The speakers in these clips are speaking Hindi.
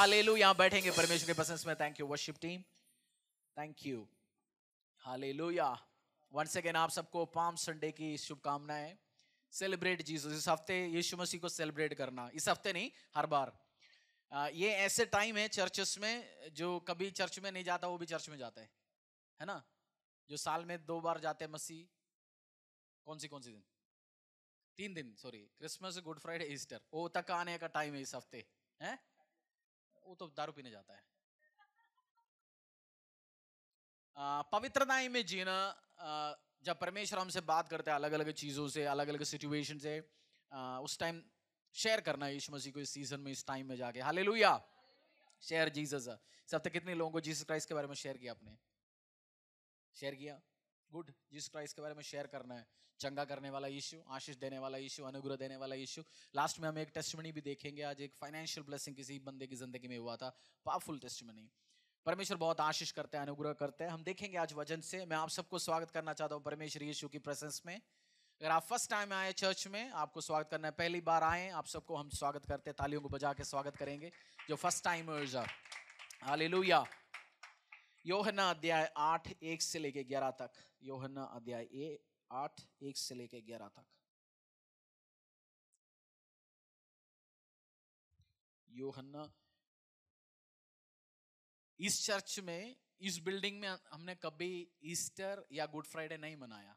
हालेलुया। यहाँ बैठेंगे परमेश्वर के प्रेजेंस में। Thank you worship team, thank you. Hallelujah. Once again आप सबको पाम संडे की शुभकामनाएं। Celebrate Jesus. इस हफ्ते यीशु मसीह को सेलिब्रेट करना, इस हफ्ते नहीं, हर बार। ये ऐसे टाइम है चर्चेस में, जो कभी चर्च में नहीं जाता वो भी चर्च में जाता है ना। जो साल में 2 बार जाते हैं मसीह, कौन सी दिन? 3 दिन, sorry, Christmas, good Friday, Easter. वो तक आने का टाइम है इस हफ्ते है। वो तो दारू पीने जाता है। पवित्रताएं में जीना, जब परमेश्वर हमसे बात करते हैं अलग अलग चीजों से, अलग अलग सिचुएशन से, उस टाइम शेयर करना है यीशु मसीह को इस सीजन में, इस टाइम में जाके। हालेलुया। Share Jesus. इस हफ्ते कितने लोगों को जीसस क्राइस्ट के बारे में शेयर किया आपने? शेयर किया, गुड। जीसस क्राइस्ट के बारे में शेयर करना है। चंगा करने वाला यीशु, आशीष देने वाला यीशु, अनुग्रह देने वाला यीशु। लास्ट में हम एक टेस्टिमनी भी देखेंगे। आज एक फाइनेंशियल ब्लेसिंग किसी बंदे की जिंदगी में हुआ था, पावरफुल टेस्टिमनी। परमेश्वर बहुत आशीष करते हैं, अनुग्रह करते हैं। हम देखेंगे आज वचन से। मैं आप सबको स्वागत करना चाहता हूँ परमेश्वर यीशु की प्रेजेंस में। अगर आप फर्स्ट टाइम आए चर्च में, आपको स्वागत करना है। पहली बार आए, आप सबको हम स्वागत करते हैं, तालियों को बजा के स्वागत करेंगे जो फर्स्ट टाइमर्स हैं। हालेलुया। यूहन्ना अध्याय 8 1 से लेके 11 तक। यूहन्ना अध्याय 8 1 से लेके 11 तक। यूहन्ना। इस चर्च में, इस बिल्डिंग में हमने कभी ईस्टर या गुड फ्राइडे नहीं मनाया।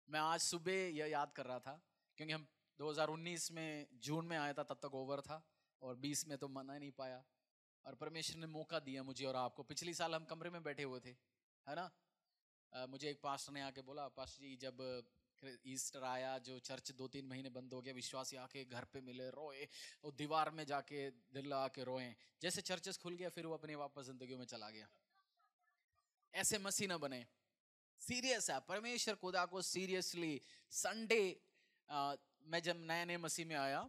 मैं आज सुबह यह याद कर रहा था, क्योंकि हम 2019 में जून में आया था, तब तक ओवर था, और 20 में तो मना नहीं पाया। और परमेश्वर ने मौका दिया मुझे और आपको। पिछली साल हम कमरे में बैठे हुए थे, है ना। मुझे एक पास्टर ने आके बोला, पास्टर जी जब ईस्टर आया, जो चर्च 2-3 महीने बंद हो गया, विश्वासी आके घर पे मिले, रोए, और दीवार में जाके दिल लगा के रोए। जैसे चर्चेस खुल गया, फिर वो अपनी वापस जिंदगी में चला गया। ऐसे मसीह न बने। सीरियस है परमेश्वर खुदा को सीरियसली। संडे, मैं जब नए मसीह में आया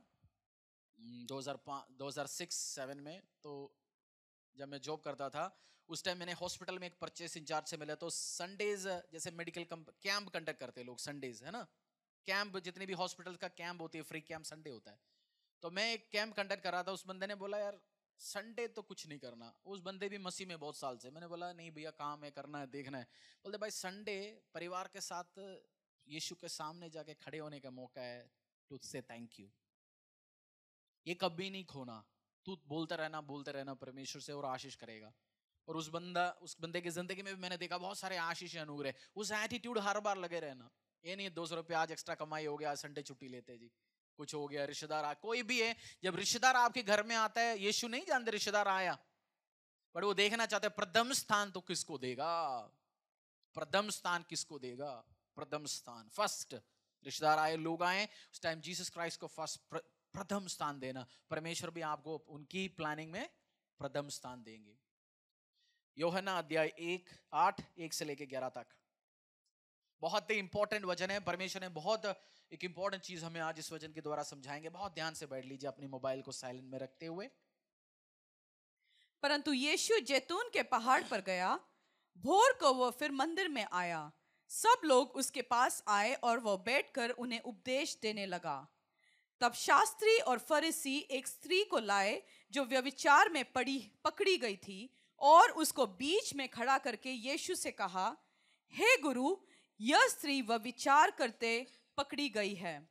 2006-7 में, तो जब मैं जॉब करता था, उस टाइम मैंने हॉस्पिटल में एक परचेस इंचार्ज से मिला। तो संडेज जैसे मेडिकल कैंप कंडक्ट करते हैं लोग, संडेज, है ना। कैंप, जितने भी हॉस्पिटल का कैंप होती है, फ्री कैंप संडे होता है। तो मैं एक कैंप कंडक्ट कर रहा था। उस बंदे ने बोला, यार संडे तो कुछ नहीं करना। उस बंदे भी मसीह में बहुत साल से। मैंने बोला, नहीं भैया, काम है, करना है, देखना है। बोलते, भाई संडे परिवार के साथ यीशु के सामने जाके खड़े होने का मौका है, तुझसे थैंक यू। ये कभी नहीं खोना। तू बोलते रहना परमेश्वर से, और आशीष करेगा। और उस बंदे की जिंदगी में भी मैंने देखा बहुत सारे आशीष अनुग्रह। उस एटीट्यूड हर बार लगे रहना। ये नहीं 200 रुपया आज एक्स्ट्रा कमाई हो गया, संडे छुट्टी लेते जी, कुछ हो गया, रिश्तेदार कोई भी है, जब रिश्तेदार आपके घर में आता है, यीशु नहीं जानते रिश्तेदार आया, पर वो देखना चाहते हैं प्रथम स्थान तो किसको देगा। प्रथम स्थान किसको देगा? प्रथम स्थान, फर्स्ट। रिश्तेदार आए, लोग आए, उस टाइम जीसस क्राइस्ट को फर्स्ट, प्रथम स्थान देना। परमेश्वर भी आपको उनकी प्लानिंग में प्रथम स्थान देंगे। यूहन्ना अध्याय 8 1 से लेके 11 तक। बहुत ही इंपॉर्टेंट वचन है। परमेश्वर ने बहुत एक इंपॉर्टेंट चीज हमें आज इस वचन के द्वारा समझाएंगे। बहुत ध्यान से बैठ लीजिए, अपनी मोबाइल को साइलेंट में रखते हुए। परंतु यीशु जैतून के पहाड़ पर गया। भोर को वह फिर मंदिर में आया। सब लोग उसके पास आए और वह बैठकर उन्हें उपदेश देने लगा। तब शास्त्री और फरीसी एक स्त्री को लाए जो व्यभिचार में पकड़ी गई थी, और उसको बीच में खड़ा करके यीशु से कहा, हे गुरु, यह स्त्री व्यभिचार करते पकड़ी गई है।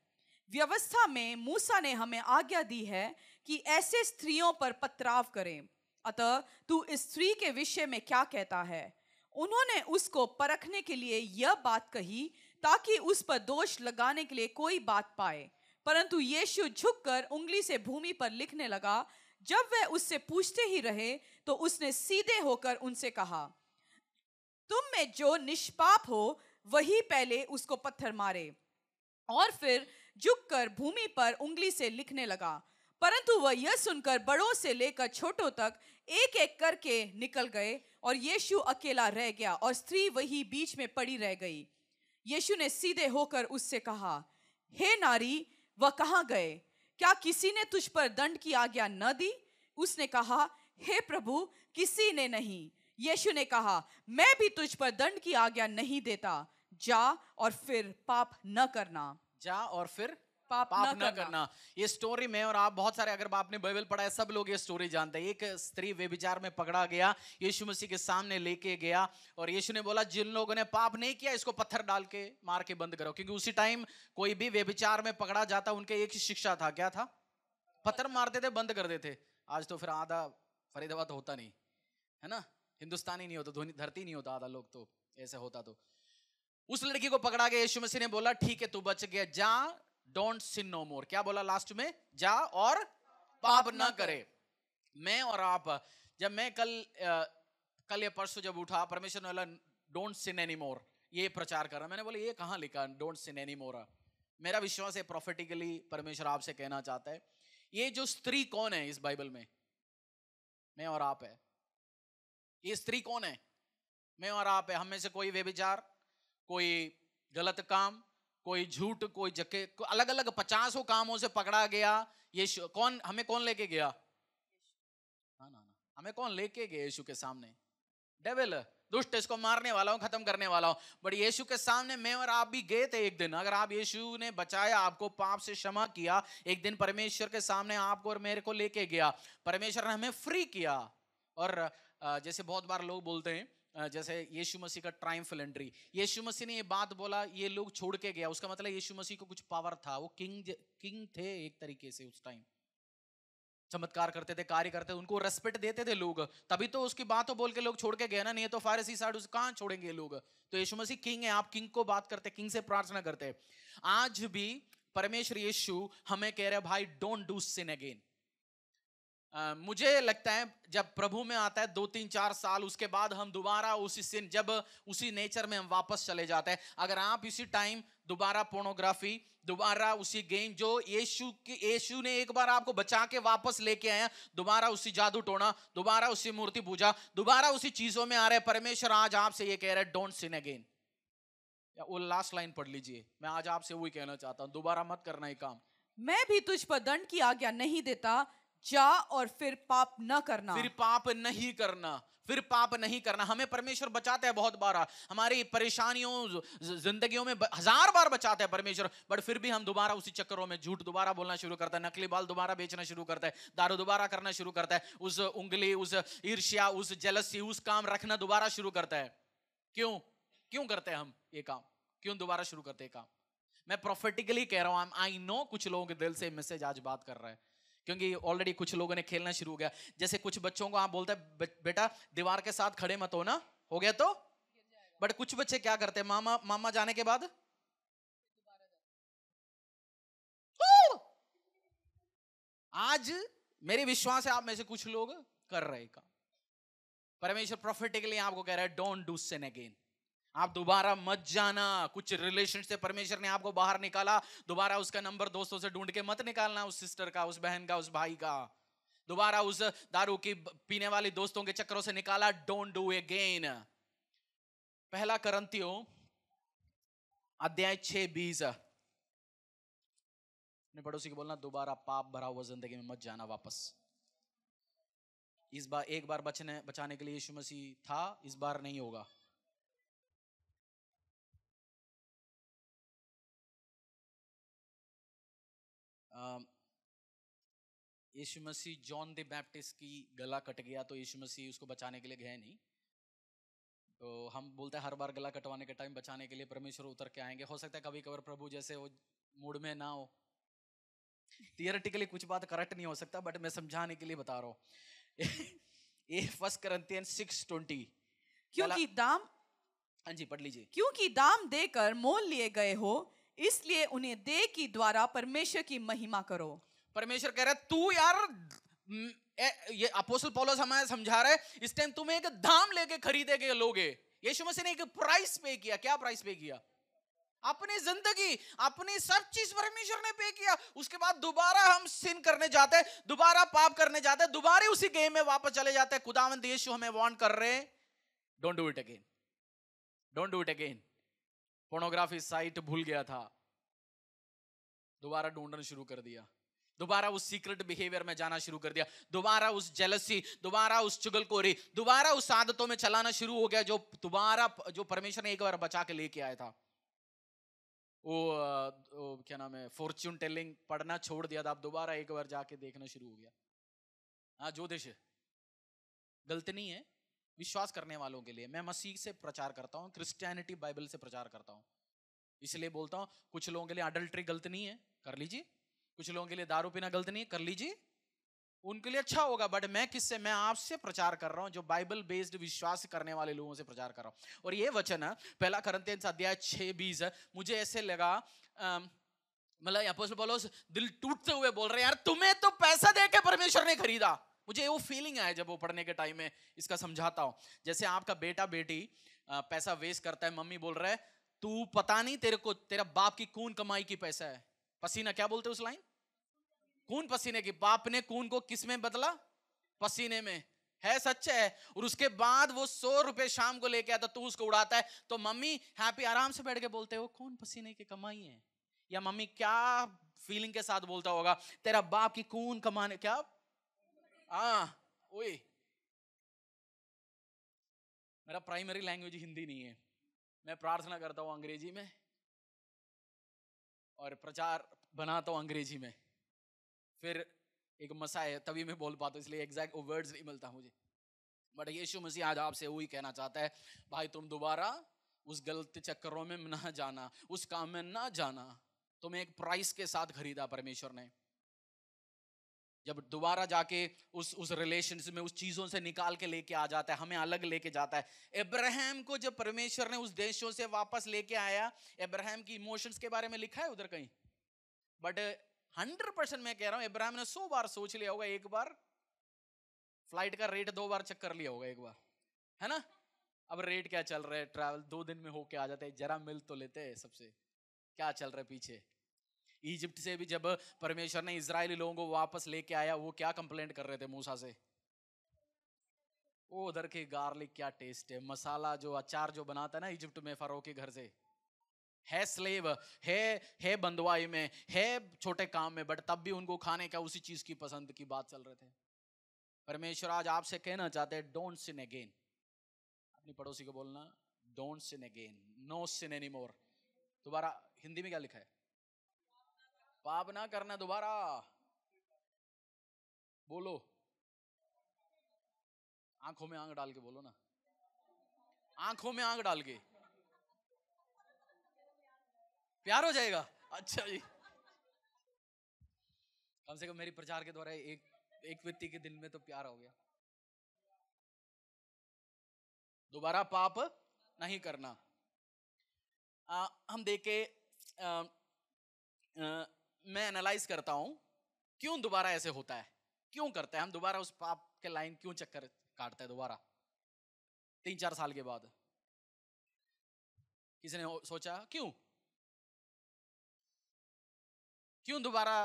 व्यवस्था में मूसा ने हमें आज्ञा दी है कि ऐसे स्त्रियों पर पथराव करें। अतः तू इस स्त्री के विषय में क्या कहता है? उन्होंने उसको परखने के लिए यह बात कही, ताकि उस पर दोष लगाने के लिए कोई बात पाए। परंतु यीशु झुककर उंगली से भूमि पर लिखने लगा। जब वे उससे पूछते ही रहे, तो उसने सीधे होकर उनसे कहा, तुम में जो निष्पाप हो वही पहले उसको पत्थर मारे। और फिर झुककर भूमि पर उंगली से लिखने लगा। परंतु वह यह सुनकर बड़ों से लेकर छोटों तक एक एक करके निकल गए, और यीशु अकेला रह गया, और स्त्री वही बीच में पड़ी रह गई। यीशु ने सीधे होकर उससे कहा, हे नारी, वह कहाँ गए? क्या किसी ने तुझ पर दंड की आज्ञा न दी? उसने कहा, हे प्रभु, किसी ने नहीं। यीशु ने कहा, मैं भी तुझ पर दंड की आज्ञा नहीं देता। जा और फिर पाप न करना। जा और फिर पाप पाप न न करना। करना। ये स्टोरी में, और आप बहुत सारे, अगर आपने बाइबल पढ़ा है, सब लोग ये स्टोरी जानते हैं। एक स्त्री व्यभिचार में पकड़ा गया, यीशु मसीह के सामने लेके गया, और यीशु ने बोला जिन लोगों ने पाप नहीं किया इसको पत्थर डाल के मार के बंद करो। क्योंकि उसी टाइम कोई भी व्यभिचार में पकड़ा जाता उनके एक ही शिक्षा था, क्या था? पत्थर मारते थे, बंद कर देते। आज तो फिर आधा फरीदाबाद तो होता नहीं है ना, हिंदुस्तानी नहीं होता, धरती नहीं होता आधा लोग, तो ऐसा होता। तो उस लड़की को पकड़ा गया, यीशु मसीह ने बोला ठीक है तू बच गया, जा, डोंट सिन नो मोर। क्या बोला लास्ट में? जा और पाप न करे। मैं और आप, जब मैं कल या परसों जब उठा, परमेश्वर ने बोला डोंट सिन एनी मोर, ये प्रचार कर रहा। मैंने बोला ये कहाँ लिखा डोंट सिन एनी मोर? मेरा विश्वास है प्रोफेटिकली परमेश्वर आपसे कहना चाहता है, ये जो स्त्री कौन है इस बाइबल में? मैं और आप है। ये स्त्री कौन है? मैं और आप है। हम में से कोई व्यभिचार, कोई गलत काम, कोई झूठ, कोई जके, अलग अलग 50 कामों से पकड़ा गया। ये कौन, हमें कौन लेके गया? ना, हमें कौन लेके गया यीशु के सामने? डेविल, दुष्ट, इसको मारने वाला हूं, खत्म करने वाला हूं। बट यीशु के सामने मैं और आप भी गए थे एक दिन। अगर आप, यीशु ने बचाया आपको, पाप से क्षमा किया, एक दिन परमेश्वर के सामने आपको और मेरे को लेके गया। परमेश्वर ने हमें फ्री किया। और जैसे बहुत बार लोग बोलते हैं, जैसे यीशु मसीह का ट्रायम्फल एंट्री, यीशु मसीह ने ये बात बोला, ये लोग छोड़ के गया, उसका मतलब यीशु मसीह को कुछ पावर था। वो किंग थे एक तरीके से। उस टाइम चमत्कार करते थे, कार्य करते थे, उनको रेस्पेक्ट देते थे लोग, तभी तो उसकी बातों बोल के लोग छोड़ के गए ना। नहीं तो फारसी साधु कहां छोड़ेंगे लोग? तो यीशु मसीह किंग है, आप किंग को बात करते, किंग से प्रार्थना करते। आज भी परमेश्वर यीशु हमें कह रहे हैं भाई डोंट डू सिन अगेन। मुझे लगता है जब प्रभु में आता है 2-3-4 साल, उसके बाद हम दोबारा उसी सिन, जब उसी नेचर में हम वापस चले जाते हैं। अगर आप इसी टाइम दोबारा पोर्नोग्राफी, दोबारा उसी गेम, जो यीशु ने एक बार आपको बचा के वापस लेके आया, दोबारा उसी जादू टोना, दोबारा उसी मूर्ति पूजा, दोबारा उसी चीजों में आ रहे, परमेश्वर आज आपसे ये कह रहा है डोंट सिन अगेन। वो लास्ट लाइन पढ़ लीजिए, मैं आज आपसे वही कहना चाहता हूं, दोबारा मत करना ये काम। मैं भी तुझ पर दंड की आज्ञा नहीं देता, जा और फिर पाप न करना। फिर पाप नहीं करना, फिर पाप नहीं करना। हमें परमेश्वर बचाता है बहुत बार, हमारी परेशानियों जिंदगियों में 1000 बार बचाता है परमेश्वर, बट फिर भी हम दोबारा उसी चक्करों में झूठ दोबारा बोलना शुरू करता है, नकली बाल दोबारा बेचना शुरू करता है, दारू दोबारा करना शुरू करता है, उस उंगली, उस ईर्ष्या, उस जेलसी, उस काम रखना दोबारा शुरू करता है। क्यों करते हैं हम ये काम? क्यों दोबारा शुरू करते हैं काम? मैं प्रोफेटिकली कह रहा हूं, आई नो कुछ लोगों के दिल से मैसेज आज बात कर रहा है, क्योंकि ऑलरेडी कुछ लोगों ने खेलना शुरू हो गया। जैसे कुछ बच्चों को आप बोलते हैं बेटा दीवार के साथ खड़े मत हो ना, हो गया तो, बट कुछ बच्चे क्या करते हैं, मामा जाने के बाद आज मेरे विश्वास है आप में से कुछ लोग कर रहे काम। परमेश्वर प्रोफेटिकली आपको कह रहा है डोंट डू सिन अगेन। आप दोबारा मत जाना। कुछ रिलेशन से परमेश्वर ने आपको बाहर निकाला, दोबारा उसका नंबर दोस्तों से ढूंढ के मत निकालना, उस सिस्टर का, उस बहन का, उस भाई का। दोबारा उस दारू की पीने वाली दोस्तों के चक्करों से निकाला, डोंट डू अगेन। पहला करंथियों अध्याय 6:20। अपने पड़ोसी को बोलना दोबारा पाप भरा हुआ जिंदगी में मत जाना वापस। इस बार एक बार बचाने के लिए यीशु मसीह था, इस बार नहीं होगा। यीशु मसीह जॉन द बैप्टिस्ट की गला कट गया तो यीशु मसीह उसको बचाने के लिए गए नहीं। तो हम बोलते हैं हर बार गला कटवाने के टाइम बचाने के लिए परमेश्वर उतर के आएंगे। हो सकता है कभी कभार प्रभु जैसे वो मूड में ना हो, थियोरेटिकली कुछ बात करेक्ट नहीं हो सकता, बट मैं समझाने के लिए बता रहा हूँ। ये 1 Corinthians 6:20। क्योंकि दाम, हाँ जी पढ़ लीजिए। क्योंकि दाम देकर मोल लिए गए हो, इसलिए उन्हें देह की द्वारा परमेश्वर की महिमा करो। परमेश्वर कह रहा है तू यार, ये अपोस्टल पौलुस हमें समझा रहा है, इस टाइम तुम एक दाम लेके खरीदे गए लोगे। यीशु मसीह ने एक प्राइस पे किया। क्या प्राइस पे किया? अपनी जिंदगी, अपनी सब चीज परमेश्वर ने पे किया। उसके बाद दोबारा हम सिन करने जाते हैं, दोबारा पाप करने जाते हैं, दोबारा उसी गेम में वापस चले जाते हैं। खुदावंद यीशु हमें वार्न कर रहे हैं, don't do it again, don't do it again. Pornography site भूल गया था, दोबारा ढूंढना शुरू कर दिया, दोबारा उस सीक्रेट बिहेवियर में जाना शुरू कर दिया, दोबारा उस जेलसी, दोबारा उस चुगलखोरी, दोबारा उस आदतों में चलाना शुरू हो गया जो दोबारा जो परमेश्वर ने एक बार बचा के लेके आया था। वो क्या नाम है, फॉर्च्यून टेलिंग पढ़ना छोड़ दिया था, अब दोबारा एक बार जाके देखना शुरू हो गया। हाँ, ज्योतिष गलत नहीं है विश्वास करने वालों के लिए। मैं मसीह से प्रचार करता हूँ, क्रिश्चियनिटी बाइबल से प्रचार करता हूँ, इसलिए बोलता हूँ। कुछ लोगों के लिए अडल्ट्री गलत नहीं है, कर लीजिए। कुछ लोगों के लिए दारू पीना गलत नहीं है, कर लीजिए, उनके लिए अच्छा होगा। बट मैं किससे, मैं आपसे प्रचार कर रहा हूं, जो बाइबल बेस्ड विश्वास करने वाले लोगों से प्रचार कर रहा हूं। और ये वचन है पहला कुरिन्थियंस अध्याय 6:20 है। मुझे ऐसे लगा मतलब अपोस्टल पौलुस दिल टूटते हुए बोल रहे हैं, यार तुम्हें तो पैसा देके परमेश्वर ने खरीदा। मुझे वो फीलिंग आया जब वो पढ़ने के टाइम में इसका समझाता हूं। जैसे आपका बेटा बेटी पैसा वेस्ट करता है, मम्मी बोल रहा है तू पता नहीं तेरे को तेरा बाप की खून कमाई की पैसा है, पसीना, क्या बोलते उस लाइन, खून पसीने की। बाप ने खून को किस में बदला, पसीने में, है सच है। और उसके बाद वो 100 रुपए शाम को लेके आता, तू उसको उड़ाता है, तो मम्मी हैप्पी आराम से बैठ के बोलते हो खून पसीने की कमाई है। या मम्मी क्या फीलिंग के साथ बोलता होगा, तेरा बाप की खून कमाने, क्या ओए, मेरा प्राइमरी लैंग्वेज हिंदी नहीं है, मैं प्रार्थना करता हूं अंग्रेजी में और प्रचार बनाता हूं अंग्रेजी में। फिर एक मसा है तभी मैं बोल पाता हूं, इसलिए एग्जैक्ट वर्ड्स नहीं मिलता मुझे। बट यीशु मसीह आज आपसे वही कहना चाहता है, भाई तुम दोबारा उस गलत चक्करों में ना जाना, उस काम में ना जाना। तुम्हें एक प्राइस के साथ खरीदा परमेश्वर ने। जब दोबारा जाके उस रिलेशनशिप में उस चीजों से निकाल के लेके आ जाता है, हमें अलग लेके जाता है। इब्राहिम को जब परमेश्वर ने उस देशों से वापस लेके आया, इब्राहिम की इमोशंस के बारे में लिखा है उधर कहीं, बट 100% मैं कह रहा हूं इब्राहिम ने 100 बार सोच लिया होगा, एक बार फ्लाइट का रेट 2 बार चेक कर लिया होगा, एक बार, है ना। अब रेट क्या चल रहा है, ट्रैवल 2 दिन में होके आ जाते हैं, जरा मिल तो लेते हैं सबसे, क्या चल रहा है पीछे। इजिप्ट से भी जब परमेश्वर ने इजरायली लोगों को वापस लेके आया, वो क्या कंप्लेंट कर रहे थे मूसा से, वो उधर के गार्लिक क्या टेस्ट है, मसाला जो अचार जो बनाता है ना इजिप्ट में फरो के घर से, है स्लेव, है बंदवाई में, है छोटे काम में, बट तब भी उनको खाने का उसी चीज की पसंद की बात चल रहे थे। परमेश्वर आज आपसे कहना चाहते हैं, डोंट सिन अगेन। अपनी पड़ोसी को बोलना, don't sin again, no sin anymore. दोबारा हिंदी में क्या लिखा है, पाप ना करना दोबारा, बोलो, आंखों में आंख डाल के बोलो ना, आंखों में आंख डाल के, प्यार हो जाएगा। अच्छा जी, कम से कम मेरी प्रचार के द्वारा एक व्यक्ति के दिल में तो प्यार हो गया। दोबारा पाप नहीं करना। हम देखे, मैं एनालाइज करता हूं क्यों दोबारा ऐसे होता है, क्यों करते हैं हम दोबारा उस पाप के लाइन, क्यों चक्कर काटते हैं दोबारा 3-4 साल के बाद। किसी ने सोचा क्यों दोबारा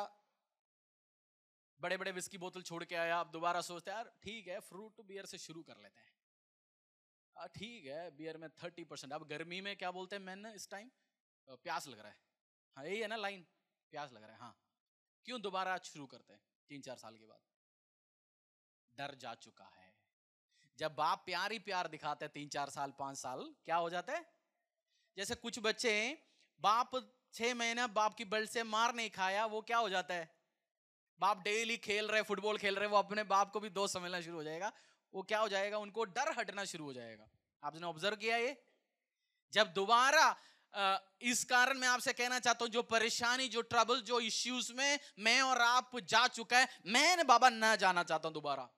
बड़े बड़े विस्की बोतल छोड़ के आया, अब दोबारा सोचते हैं यार ठीक है फ्रूट बियर से शुरू कर लेते हैं, ठीक है बियर में 30%, अब गर्मी में क्या बोलते हैं मैंने इस टाइम, प्यास लग रहा है, हाँ यही है ना लाइन, प्यास लग रहा है। हाँ, क्यों दोबारा शुरू करते हैं 3-4 साल के बाद, डर जा चुका है। जब बाप प्यार ही प्यार दिखाते हैं 3-4 साल 5 साल, क्या हो जाता है, जैसे कुछ बच्चे बाप 6 महीना बाप की बेल्ट से मार नहीं खाया, वो क्या हो जाता है, बाप डेली खेल रहे फुटबॉल खेल रहे, वो अपने बाप को भी दोस्त समझना शुरू हो जाएगा, वो क्या हो जाएगा, उनको डर हटना शुरू हो जाएगा। आपने ऑब्जर्व किया ये, जब दोबारा इस कारण मैं आपसे कहना चाहता हूं, जो परेशानी, जो ट्रबल, जो इश्यूज में मैं और आप जा चुका है, मैं बाबा ना जाना चाहता हूं दोबारा,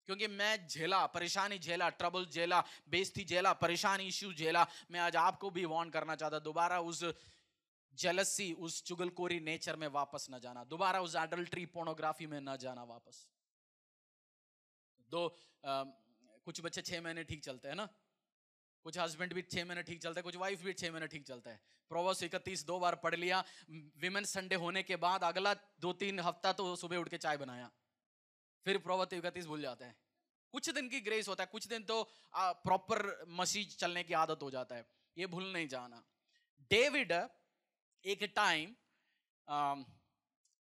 क्योंकि मैं झेला, परेशानी झेला, ट्रबल झेला, बेइज्जती झेला, परेशानी इश्यू झेला। मैं आज आपको भी वार्न करना चाहता, दोबारा उस जेलसी, उस चुगलखोरी नेचर में वापस ना जाना, दोबारा उस एडल्ट्री पोर्नोग्राफी में ना जाना वापस। कुछ बच्चे 6 महीने ठीक चलते हैं ना, कुछ हस्बैंड भी 6 महीने ठीक चलता है, कुछ वाइफ भी 6 महीने ठीक चलता है। प्रोवर्ब्स 31 2 बार पढ़ लिया, विमेन संडे होने के बाद अगला 2-3 हफ्ता तो सुबह उठ के चाय बनाया, फिर प्रोवर्ब्स 31 भूल जाता है। कुछ दिन की ग्रेस होता है, कुछ दिन तो प्रॉपर मसीह चलने की आदत हो जाता है, ये भूल नहीं जाना। डेविड एक टाइम,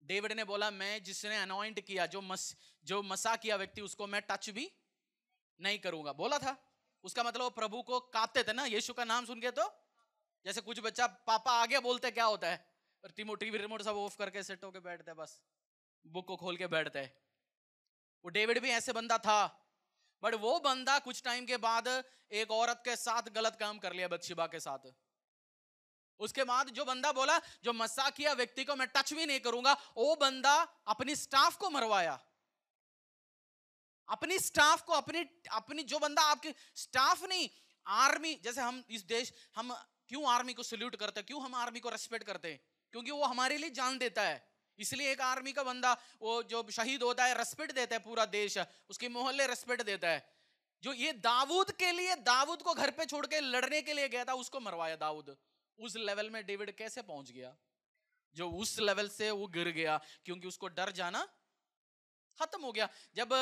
डेविड ने बोला मैं जिसने अनॉइंट किया, जो मसा किया व्यक्ति, उसको मैं टच भी नहीं करूंगा, बोला था। उसका मतलब वो प्रभु को कांपते थे ना, यीशु का नाम सुन के तो जैसे कुछ बच्चा पापा आ गया बोलते क्या होता है, और टीवी रिमोट सब ऑफ करके सेट होके बैठते हैं, बस बुक को खोल के बैठते हैं। वो डेविड भी ऐसे बंदा था, बट वो बंदा कुछ टाइम के बाद एक औरत के साथ गलत काम कर लिया, बत्शेबा के साथ। उसके बाद जो बंदा बोला जो मसाकिया व्यक्ति को मैं टच भी नहीं करूंगा, वो बंदा अपनी स्टाफ को मरवाया। अपनी स्टाफ को, अपनी अपनी जो बंदा आपकी स्टाफ नहीं, आर्मी, जैसे हम इस देश, हम क्यों आर्मी को सल्यूट करते हैं, क्यों हम आर्मी को रेस्पेक्ट करते हैं? क्योंकि वो हमारे लिए जान देता है। इसलिए एक आर्मी का बंदा वो जो शहीद होता है, रेस्पेक्ट देता है पूरा देश, उसके मोहल्ले रेस्पेक्ट देता है। जो ये दाऊद के लिए, दाऊद को घर पे छोड़ के लड़ने के लिए गया था, उसको मरवाया दाऊद। उस लेवल में डेविड कैसे पहुंच गया? जो उस लेवल से वो गिर गया, क्योंकि उसको डर जाना खत्म हो गया। जब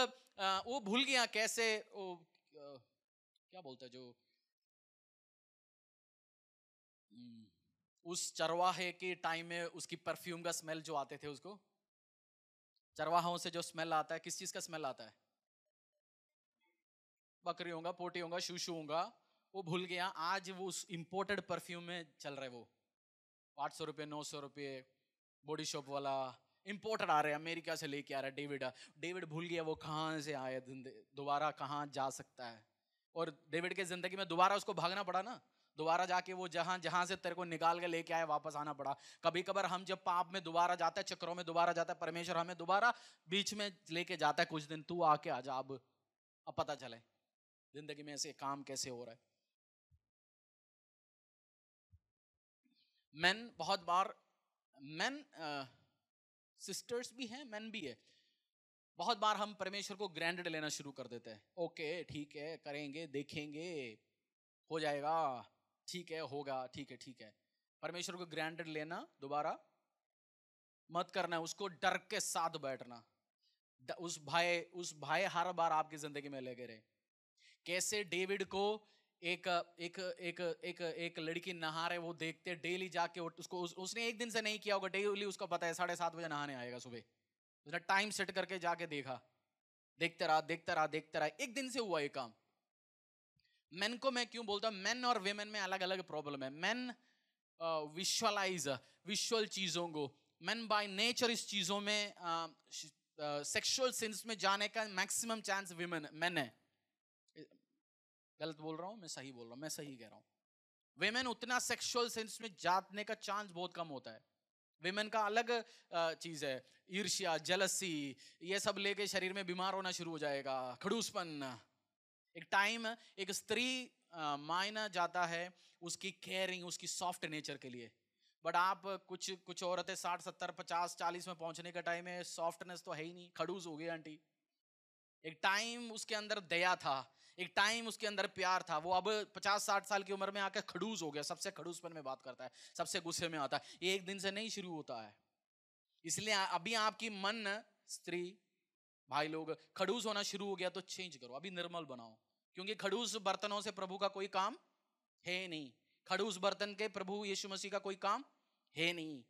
वो भूल गया कैसे वो क्या बोलता है, जो उस चरवाहे के टाइम में उसकी परफ्यूम का स्मेल जो आते थे, उसको चरवाहों से जो स्मेल आता है, किस चीज का स्मेल आता है? बकरियों का, पोटियों का, शूशुओं का। वो भूल गया। आज वो उस इंपोर्टेड परफ्यूम में चल रहे, वो 800 रुपये 900 रुपये बॉडी शॉप वाला इंपोर्टेड आ रहे हैं, अमेरिका से लेके आ रहा है। डेविड भूल गया वो कहाँ से आया, दोबारा कहाँ जा सकता है। और डेविड के जिंदगी में दोबारा उसको भागना पड़ा ना, दोबारा जाके वो जहां से तेरे को निकाल के लेके आए वापस आना पड़ा। कभी कभार हम जब पाप में दोबारा जाता है, चक्रों में दोबारा जाता है, परमेश्वर हमें दोबारा बीच में लेके जाता है, कुछ दिन तू आके आ जा, अब पता चले जिंदगी में ऐसे काम कैसे हो रहा है। मैन बहुत बार, मैन सिस्टर्स भी हैं, मैन भी है, बहुत बार हम परमेश्वर को ग्रांटेड लेना शुरू कर देते हैं। ओके ठीक है, करेंगे, देखेंगे, हो जाएगा, ठीक है, होगा, ठीक है ठीक है। परमेश्वर को ग्रांटेड लेना दोबारा मत करना, उसको डर के साथ बैठना। उस भाई हर बार आपकी जिंदगी में लगे रहे। कैसे डेविड को एक एक एक एक एक लड़की नहा रहे, वो देखते डेली जाके, उसको उसने एक दिन से नहीं किया होगा, डेली उसको पता है 7:30 बजे नहाने आएगा सुबह। उसने टाइम सेट करके जाके देखा, देखते रहा देखते रहा देखते रहा, एक दिन से हुआ ये काम। मेन को मैं क्यों बोलता हूं, मेन और वेमेन में अलग अलग प्रॉब्लम है। मेन विजुअलाइज विजुअल चीजों को, मेन बाय नेचर इस चीजों में सेक्सुअल सिंस में जाने का मैक्सिमम चांस मेन है। गलत बोल रहा हूं, मैं सही बोल रहा हूं, मैं सही कह रहा हूं। वेमेन उतना सेक्सुअल सेंस में जाने का चांस बहुत कम होता है। वेमेन का अलग चीज है, ईर्ष्या, जेलसी, ये सब लेके शरीर में बीमार होना शुरू हो जाएगा, खड़ूसपन। एक टाइम एक स्त्री मायना जाता है उसकी केयरिंग, उसकी सॉफ्ट नेचर के लिए, बट आप कुछ औरतें 60 70 50 40 में पहुंचने का टाइम है, सॉफ्टनेस तो है ही नहीं, खड़ूस हो गई आंटी। एक टाइम उसके अंदर दया था, एक टाइम उसके अंदर प्यार था, वो अब 50-60 साल की उम्र में आकर खड़ूस हो गया, सबसे खड़ूसपन में बात करता है, सबसे गुस्से में आता है। ये एक दिन से नहीं शुरू होता है। इसलिए अभी आपकी मन, स्त्री भाई लोग, खड़ूस होना शुरू हो गया तो चेंज करो, अभी निर्मल बनाओ, क्योंकि खड़ूस बर्तनों से प्रभु का कोई काम है नहीं। खड़ूस बर्तन के प्रभु यीशु मसीह का कोई काम है नहीं।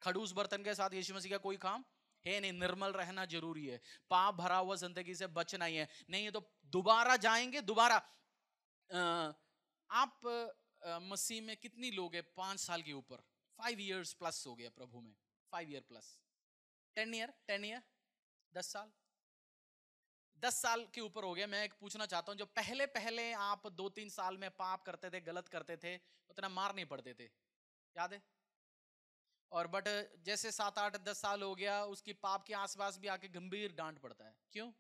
खड़ूस बर्तन के साथ यीशु मसीह का कोई काम है नहीं। निर्मल रहना जरूरी है, पाप भरा हुआ जिंदगी से बचना ही है, नहीं है तो दोबारा जाएंगे दोबारा। आप मसीह में कितनी लोग हैं 5 साल के ऊपर, 5 years प्लस हो गया प्रभु में, 5 year प्लस, 10 year 10 साल के ऊपर हो गया। मैं एक पूछना चाहता हूं, जो पहले पहले आप 2-3 साल में पाप करते थे, गलत करते थे, उतना मार नहीं पड़ते थे, याद है? और बट जैसे 7-8-10 साल हो गया, उसकी पाप के आसपास भी आके गंभीर डांट पड़ता है। क्यों?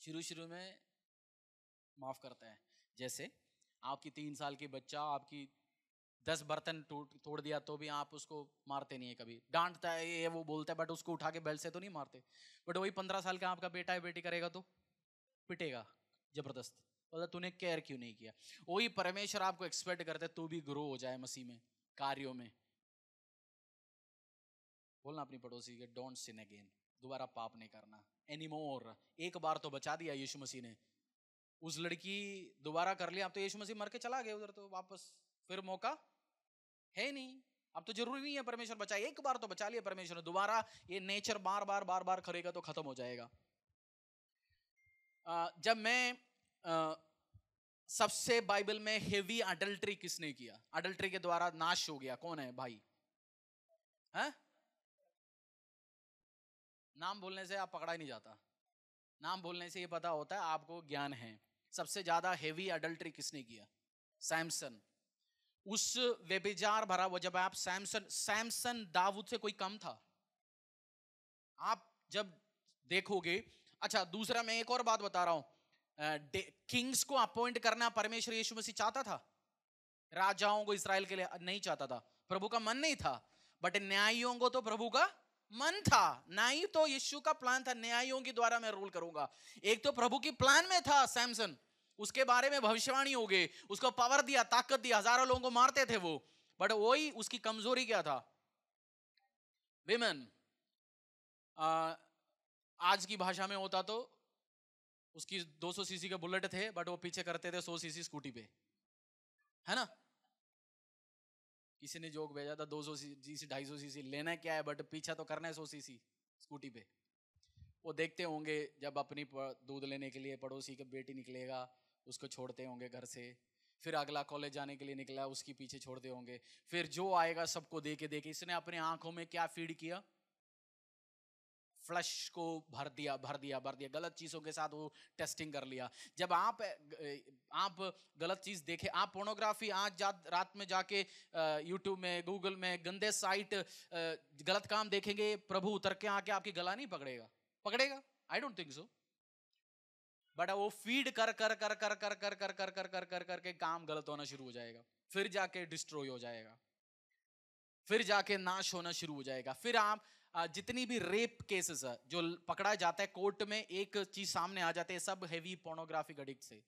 शुरू में माफ करता है। जैसे आपकी 3 साल की बच्चा आपकी 10 बर्तन तोड़ दिया तो भी आप उसको मारते नहीं है, कभी डांटता है ये वो बोलता है, बट उसको उठा के बेल्ट से तो नहीं मारते। बट वही 15 साल का आपका बेटा है बेटी करेगा तो पिटेगा जबरदस्त, बोला तूने केयर क्यों नहीं किया। वही परमेश्वर आपको एक्सपेक्ट करते तू भी ग्रो हो जाए मसीह में, कार्यों में। बोलना अपनी पड़ोसी के, डोंट सिन अगेन, दोबारा पाप नहीं करना एनीमोर। एक बार तो बचा दिया यीशु मसीह ने, उस लड़की दोबारा कर लिया, अब तो यीशु मसीह मर के चला गया उधर, तो वापस फिर मौका है नहीं। अब तो जरूरी नहीं है परमेश्वर बचाए, एक बार तो बचा लिया परमेश्वर ने, दोबारा ये नेचर बार बार करेगा तो खत्म हो जाएगा। जब मैं सबसे बाइबल में हेवी अडल्ट्री किसने किया, अडल्ट्री के द्वारा नाश हो गया, कौन है भाई? है? नाम बोलने से आप पकड़ा ही नहीं जाता, नाम बोलने से ये पता होता है आपको ज्ञान है। सबसे ज्यादा हेवी अडल्ट्री किसने किया? सैमसन। उस व्यभिचार भरा वो, जब आप सैमसन दाऊद से कोई कम था आप जब देखोगे। अच्छा, दूसरा मैं एक और बात बता रहा हूं, किंग्स को अपॉइंट करना परमेश्वर यीशु मसीह चाहता था, राजाओं को इस्राएल के लिए नहीं चाहता था, प्रभु का मन नहीं था। बट न्यायियों को तो प्रभु का मन था, न्यायी तो यीशु का प्लान था, न्यायियों के द्वारा मैं रूल करूंगा। एक तो प्रभु की प्लान में था सैमसन, उसके बारे में भविष्यवाणी हो गई, उसको पावर दिया, ताकत दी, हजारों लोगों को मारते थे वो। बट वही उसकी कमजोरी क्या था? विमेन। आज की भाषा में होता तो उसकी 200 सीसी के बुलेट थे, बट वो पीछे करते थे 100 सीसी स्कूटी पे, है ना? किसी ने जोक भेजा था 200 सीसी 250 सीसी लेना क्या है, बट पीछा तो करना है 100 सीसी स्कूटी पे। वो देखते होंगे जब अपनी दूध लेने के लिए पड़ोसी का बेटी निकलेगा, उसको छोड़ते होंगे घर से, फिर अगला कॉलेज जाने के लिए निकला, उसकी पीछे छोड़ते होंगे, फिर जो आएगा सबको देके देके इसने अपने आंखों में क्या फीड किया? फ्लश को भर दिया भर दिया भर दिया, गलत चीजों के साथ वो टेस्टिंग कर लिया। जब आप गलत चीज देखे, आप पोर्नोग्राफी आज रात में जाके यूट्यूब में, गूगल में गंदे साइट गलत काम देखेंगे, प्रभु उतर के आके आपकी गला नहीं पकड़ेगा? पकड़ेगा? I don't think so. But वो फीड कर कर कर कर कर कर कर कर कर कर कर करके काम गलत होना शुरू हो जाएगा, फिर जाके डिस्ट्रॉय हो जाएगा, फिर जाके नाश होना शुरू हो जाएगा। फिर आप जितनी भी रेप केसेस है जो पकड़ा जाता है कोर्ट में, एक चीज सामने आ जाते हैं, सब हेवी पोर्नोग्राफिक एडिक्ट से।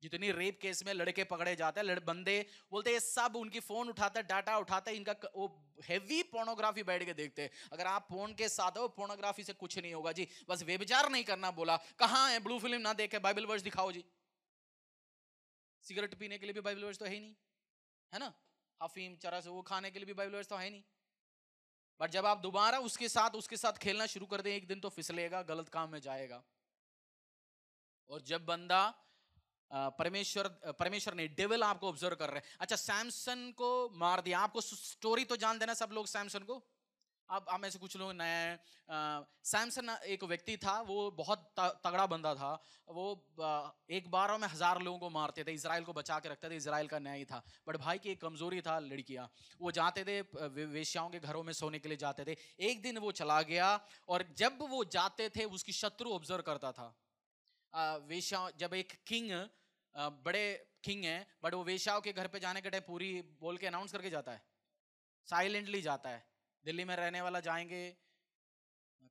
जितनी रेप केस में लड़के पकड़े जाते हैं, बंदे बोलते हैं सब उनकी फोन उठाता है, डाटा उठाता है, इनका वो हेवी पोर्नोग्राफी बैठ के देखते हैं। अगर आप फोन के साथ हो, पोर्नोग्राफी से कुछ नहीं होगा जी, बस व्यभिचार नहीं करना बोला, कहाँ है ब्लू फिल्म ना देखे, बाइबल वर्स दिखाओ जी। सिगरेट पीने के लिए भी बाइबल वर्स तो है ही नहीं, है ना? अफीम चरस वो खाने के लिए भी बाइबल वर्स तो है नहीं। बट जब आप दोबारा उसके साथ खेलना शुरू कर दें, एक दिन तो फिसलेगा, गलत काम में जाएगा। और जब बंदा परमेश्वर ने, डेविल आपको ऑब्जर्व कर रहे हैं। अच्छा, सैमसन को मार दिया, आपको स्टोरी तो जान देना सब लोग सैमसन को। अब हम ऐसे कुछ लोग नए, सैमसन एक व्यक्ति था, वो बहुत तगड़ा बंदा था। वो एक बार में 1000 लोगों को मारते थे, इजराइल को बचा के रखते थे, इजराइल का न्याय था। बट भाई की एक कमजोरी था, लड़कियां। वो जाते थे वेश्याओं के घरों में सोने के लिए जाते थे। एक दिन वो चला गया, और जब वो जाते थे उसकी शत्रु ऑब्जर्व करता था। वेश्या, जब एक किंग, बड़े किंग है, बट वो वेश्याओं के घर पे जाने के टाइम पूरी बोल के अनाउंस करके जाता है, साइलेंटली जाता है। दिल्ली में रहने वाला जाएंगे,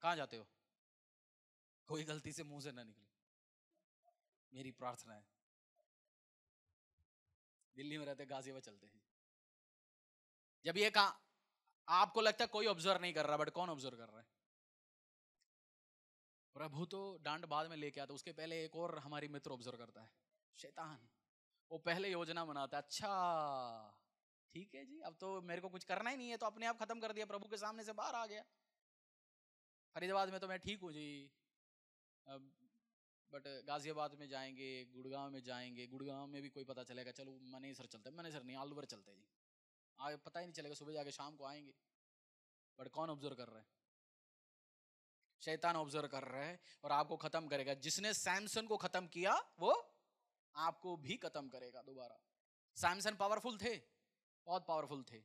कहाँ जाते हो? कोई गलती से मुंह से ना निकले, मेरी प्रार्थना है। दिल्ली में रहते गाजियाबाद चलते हैं। जब ये कहा, आपको लगता है कोई ऑब्जर्व नहीं कर रहा, बट कौन ऑब्जर्व कर रहा है? प्रभु तो डांड बाद में लेके आता, उसके पहले एक और हमारी मित्र ऑब्जर्व करता है, शैतान। वो पहले योजना बनाता है, अच्छा ठीक है जी, अब तो मेरे को कुछ करना ही नहीं है, तो अपने आप खत्म कर दिया, प्रभु के सामने से बाहर आ गया। फरीदाबाद में तो मैं ठीक हूँ जी, बट गाजियाबाद में जाएंगे, गुड़गांव में जाएंगे, गुड़गांव में भी कोई पता चलेगा, चलो मनेसर चलते हैं, मनेसर नहीं आलूवर चलते हैं जी, आगे पता ही नहीं चलेगा, सुबह जाके शाम को आएंगे। बट कौन ऑब्जर्व कर रहा है? शैतान ऑब्जर्व कर रहा है, और आपको खत्म करेगा। जिसने सैमसन को खत्म किया वो आपको भी खत्म करेगा दोबारा। सैमसन पावरफुल थे, बहुत पावरफुल थे।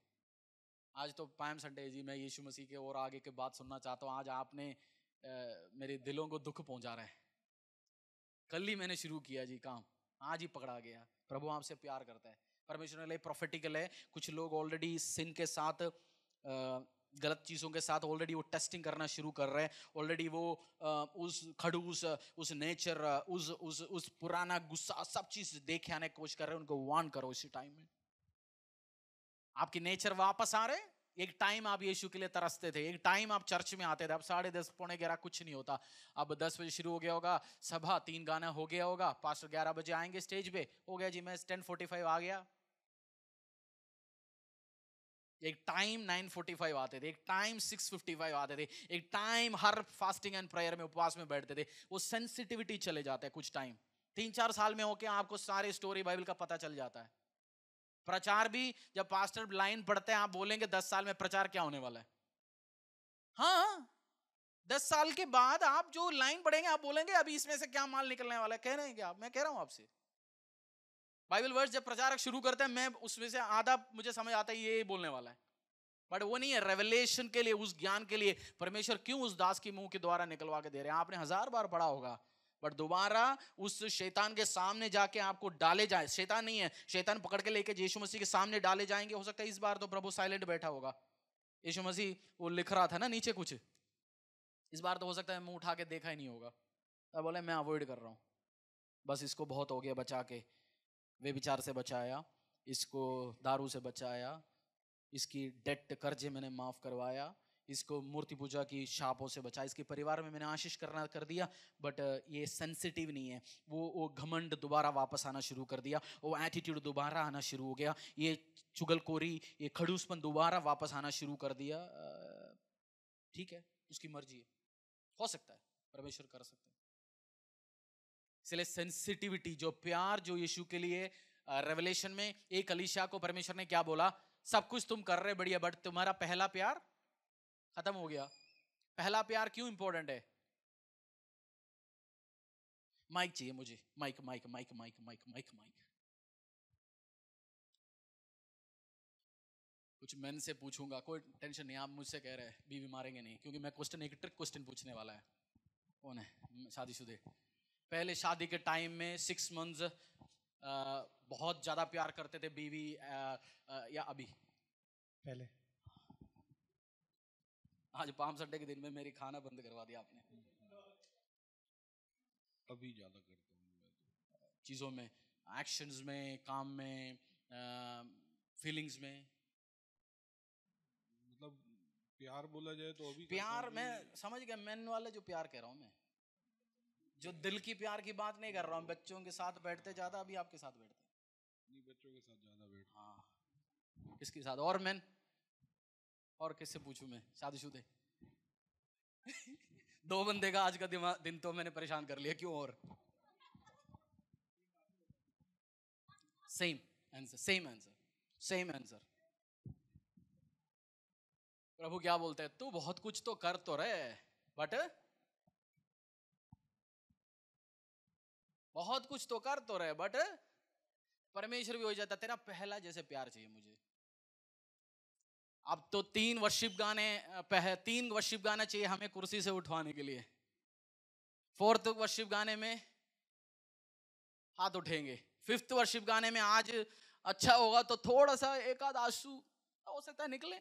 आज तो पायम संडे जी, मैं यीशु मसीह के और आगे के बात सुनना चाहता हूँ। आज आपने मेरे दिलों को दुख पहुंचा रहा है। कल ही मैंने शुरू किया जी काम, आज ही पकड़ा गया। प्रभु आपसे प्यार करता है। परमेश्वर ने प्रॉफिटिकल है, कुछ लोग ऑलरेडी सिन के साथ, गलत चीज़ों के साथ ऑलरेडी वो टेस्टिंग करना शुरू कर रहे हैं। ऑलरेडी वो उस खड़ूस, उस नेचर, उस पुराना गुस्सा, सब चीज़ देखे आने की कोशिश कर रहे हैं। उनको वार्न करो इसी टाइम में। आपकी नेचर वापस आ रहे। एक टाइम आप यीशु के लिए तरसते थे, एक टाइम आप चर्च में आते थे, अब 10:30 पौने 11 कुछ नहीं होता। अब 10 बजे शुरू हो गया होगा सभा, 3 गाना हो गया होगा, पास्टर 11 बजे आएंगे स्टेज पे, हो गया जी, मैं 10:45 आ गया। एक टाइम 9:45 आते थे, एक टाइम 6:55 आते थे, एक time her fasting and prayer में उपवास में बैठते थे। वो सेंसिटिविटी चले जाता है कुछ टाइम, 3-4 साल में होके आपको सारे स्टोरी बाइबल का पता चल जाता है। प्रचार भी जब पास्टर लाइन पढ़ते हैं आप बोलेंगे 10 साल में प्रचार क्या होने वाला है। हाँ, 10 साल के बाद आप जो लाइन पढ़ेंगे आप बोलेंगे अभी इसमें से क्या माल निकलने वाला है। कह रहे हैं क्या? मैं कह रहा हूं आपसे, बाइबल वर्स जब प्रचारक शुरू करते हैं मैं उसमें से आधा मुझे समझ आता है ये बोलने वाला है, बट वो नहीं है। रेवलेशन के लिए, उस ज्ञान के लिए परमेश्वर क्यों उस दास के मुंह के द्वारा निकलवा के दे रहे हैं। आपने 1000 बार पढ़ा होगा, बट दोबारा उस शैतान के सामने जाके आपको डाले जाए। शैतान नहीं है, शैतान पकड़ के लेके यीशु मसीह के सामने डाले जाएंगे। हो सकता है इस बार तो प्रभु साइलेंट बैठा होगा, यीशु मसीह वो लिख रहा था ना नीचे कुछ, इस बार तो हो सकता है मुंह उठा के देखा ही नहीं होगा। अब बोले मैं अवॉइड कर रहा हूं, बस इसको बहुत हो गया बचा के। वे विचार से बचाया, इसको दारू से बचाया, इसकी डेट कर्जे मैंने माफ करवाया, इसको मूर्ति पूजा की शापों से बचाया, इसके परिवार में मैंने आशीष करना कर दिया। बट ये सेंसिटिव नहीं है, वो घमंड दोबारा वापस आना शुरू कर दिया, वो एटीट्यूड दोबारा आना शुरू हो गया, ये चुगलखोरी, ये खड़ूसपन दोबारा वापस आना शुरू कर दिया। ठीक है, उसकी मर्जी है, हो सकता है परमेश्वर कर सकते हैं। इसलिए सेंसिटिविटी, जो प्यार जो यीशु के लिए रेवलेशन में एक अलीशा को परमेश्वर ने क्या बोला, सब कुछ तुम कर रहे बढ़िया, बट तुम्हारा पहला प्यार खत्म हो गया। पहला प्यार क्यों इंपॉर्टेंट है? माइक चाहिए मुझे, mic mic mic mic mic mic mic. कुछ मैन से पूछूंगा, कोई टेंशन नहीं, आप मुझसे कह रहे हैं बीवी मारेंगे नहीं, क्योंकि मैं क्वेश्चन एक ट्रिक क्वेश्चन पूछने वाला है। कौन है शादीशुदे? पहले शादी के टाइम में 6 मंथ्स बहुत ज्यादा प्यार करते थे बीवी या अभी? पहले। आज पाम संडे के दिन में मेरी खाना बंद करवा दिया आपने। अभी ज्यादा करता हूँ चीजों में, एक्शंस में, काम में, फीलिंग्स में। मतलब प्यार बोला जाए तो अभी प्यार मैं समझ गया, मैन वाला जो प्यार कह रहा हूं मैं, जो दिल की प्यार की बात नहीं कर रहा हूँ। बच्चों के साथ बैठते ज्यादा, अभी आपके साथ बैठते नहीं, बच्चों के साथ ज्यादा बैठते। हाँ, किसके साथ? और मैन, और किससे पूछूं मैं? शादीशुदे 2 बंदे का आज का दिन तो मैंने परेशान कर लिया, क्यों? और same answer, same answer, same answer. प्रभु क्या बोलते हैं? तू बहुत कुछ तो कर तो रहे, बट बहुत कुछ तो कर तो रहे, बट परमेश्वर भी हो जाता तेरा पहला जैसे प्यार चाहिए मुझे। अब तो 3 वर्शिप गाना चाहिए हमें कुर्सी से उठवाने के लिए। 4th वर्शिप गाने में हाथ उठेंगे, 5th वर्शिप गाने में आज अच्छा होगा तो थोड़ा सा एक आध आंसू हो सकता है निकले।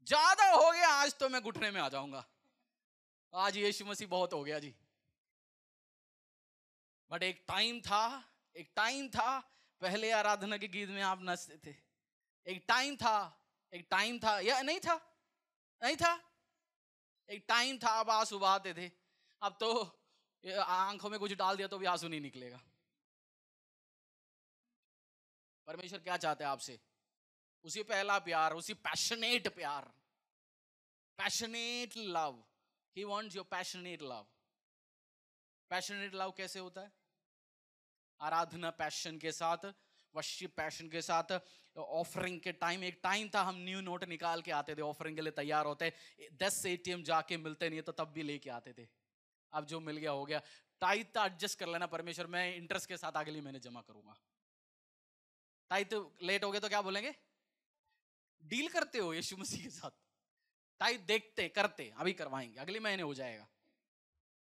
ज्यादा हो गया आज तो मैं घुटने में आ जाऊंगा, आज यीशु मसीह बहुत हो गया जी। बट एक टाइम था पहले आराधना के गीत में आप नाचते थे। एक टाइम था या नहीं था? एक टाइम था आप आंसू बहाते थे। अब तो आंखों में कुछ डाल दिया तो भी आंसू नहीं निकलेगा। परमेश्वर क्या चाहते हैं आपसे? उसी पहला प्यार, उसी पैशनेट प्यार, passionate love. He wants your passionate love. Passionate love कैसे होता है? आराधना पैशन के साथ, वर्शिप पैशन के साथ, ऑफरिंग के टाइम। एक टाइम था हम न्यू नोट निकाल के आते थे, ऑफरिंग के लिए तैयार होते, 10 ATM जाके मिलते नहीं तो तब भी लेके आते थे। अब जो मिल गया हो गया। टाइट तो एडजस्ट कर लेना परमेश्वर, मैं इंटरेस्ट के साथ अगली महीने जमा करूंगा। टाइट लेट हो गया तो क्या बोलेंगे? डील करते हो यीशु मसीह के साथ? टाइट देखते करते, अभी करवाएंगे, अगले महीने हो जाएगा।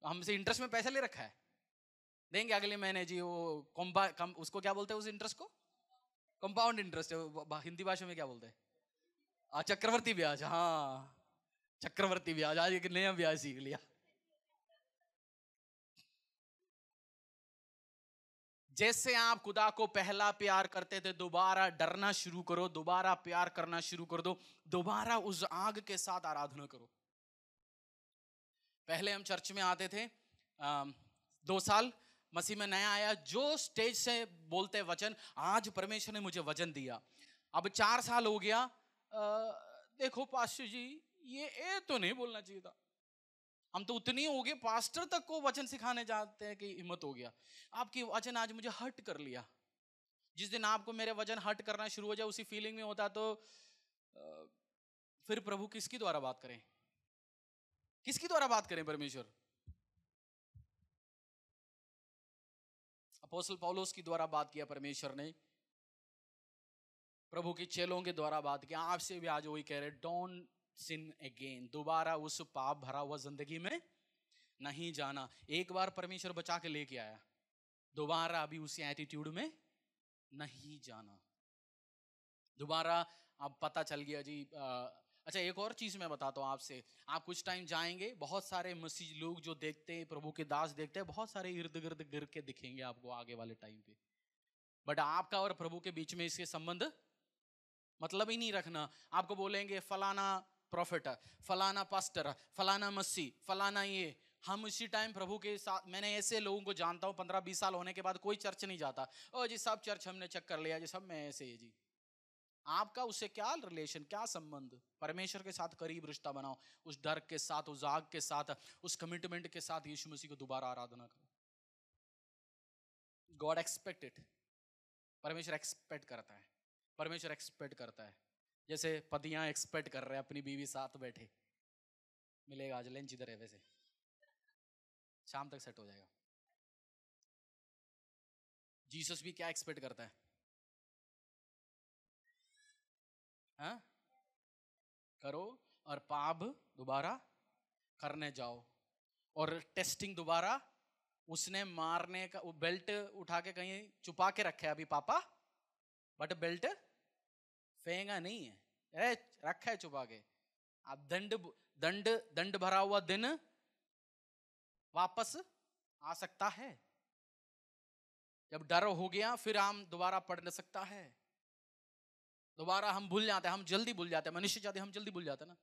हमसे इंटरेस्ट में पैसा ले रखा है, देंगे अगले महीने जी। वो उसको क्या बोलते हैं उस इंटरेस्ट को? Compound interest. हिंदी भाषा में क्या बोलते हैं? चक्रवर्ती ब्याज। हाँ, चक्रवर्ती ब्याज। आज एक नया ब्याज सीख लिया। जैसे आप खुदा को पहला प्यार करते थे, दोबारा डरना शुरू करो, दोबारा प्यार करना शुरू कर दो, दोबारा उस आग के साथ आराधना करो। पहले हम चर्च में आते थे 2 साल, मसीह में नया आया, जो स्टेज से बोलते वचन, आज परमेश्वर ने मुझे वचन दिया, अब 4 साल हो गया, देखो पास्टर जी ये तो नहीं बोलना चाहिए था, हम तो उतनी हो गए, पास्टर तक को वचन सिखाने जाते हैं कि हिम्मत हो गया। आपकी वचन आज मुझे हर्ट कर लिया। जिस दिन आपको मेरे वचन हर्ट करना शुरू हो जाए, उसी फीलिंग में होता, तो फिर प्रभु किसकी द्वारा बात करें, किसकी द्वारा बात करें परमेश्वर? अपोस्टल पौलुस की द्वारा बात किया परमेश्वर ने, प्रभु के चेलों के द्वारा बात किया। आपसे भी आज वही कह रहे, डोंट सिन अगेन, दोबारा उस पाप भरा हुआ जिंदगी में नहीं जाना। एक बार परमेश्वर बचा के लेके आया, दोबारा अभी उसी एटीट्यूड में नहीं जाना। दोबारा अब पता चल गया जी। अच्छा, एक और चीज मैं बताता हूँ आपसे। आप कुछ टाइम जाएंगे, बहुत सारे मसीह लोग जो देखते हैं, प्रभु के दास देखते हैं, बहुत सारे इर्द गिर्द गिर के दिखेंगे आपको आगे वाले टाइम पे। बट आपका और प्रभु के बीच में इसके संबंध मतलब ही नहीं रखना। आपको बोलेंगे फलाना प्रॉफिट, फलाना पास्टर, फलाना मसीह, फलाना ये। हम उसी टाइम प्रभु के साथ, मैंने ऐसे लोगों को जानता हूँ 15-20 साल होने के बाद कोई चर्च नहीं जाता। ओ जी सब चर्च हमने चेक कर लिया जी, सब में ऐसे ही जी। आपका उससे क्या रिलेशन, क्या संबंध? परमेश्वर के साथ करीब रिश्ता बनाओ, उस डर के साथ, उस आग के साथ, उस कमिटमेंट के साथ यीशु मसीह को दोबारा आराधना करो। God expect it. परमेश्वर एक्सपेक्ट करता है, परमेश्वर एक्सपेक्ट करता है। जैसे पतियां एक्सपेक्ट कर रहे हैं अपनी बीवी साथ बैठे, मिलेगा आज लंच इधर है, वैसे शाम तक सेट हो जाएगा। जीसस भी क्या एक्सपेक्ट करता है? हाँ? करो और पाप दोबारा करने जाओ, और टेस्टिंग दोबारा। उसने मारने का वो बेल्ट उठा के कहीं छुपा के रखे अभी पापा, बट बेल्ट फेंगा नहीं है, रखा है छुपा के। अब दंड दंड दंड भरा हुआ दिन वापस आ सकता है। जब डर हो गया फिर हम दोबारा पढ़ नहीं सकता है। दोबारा हम भूल जाते हैं, हम जल्दी भूल जाते हैं। मनुष्य जाते हम जल्दी भूल जाते हैं ना।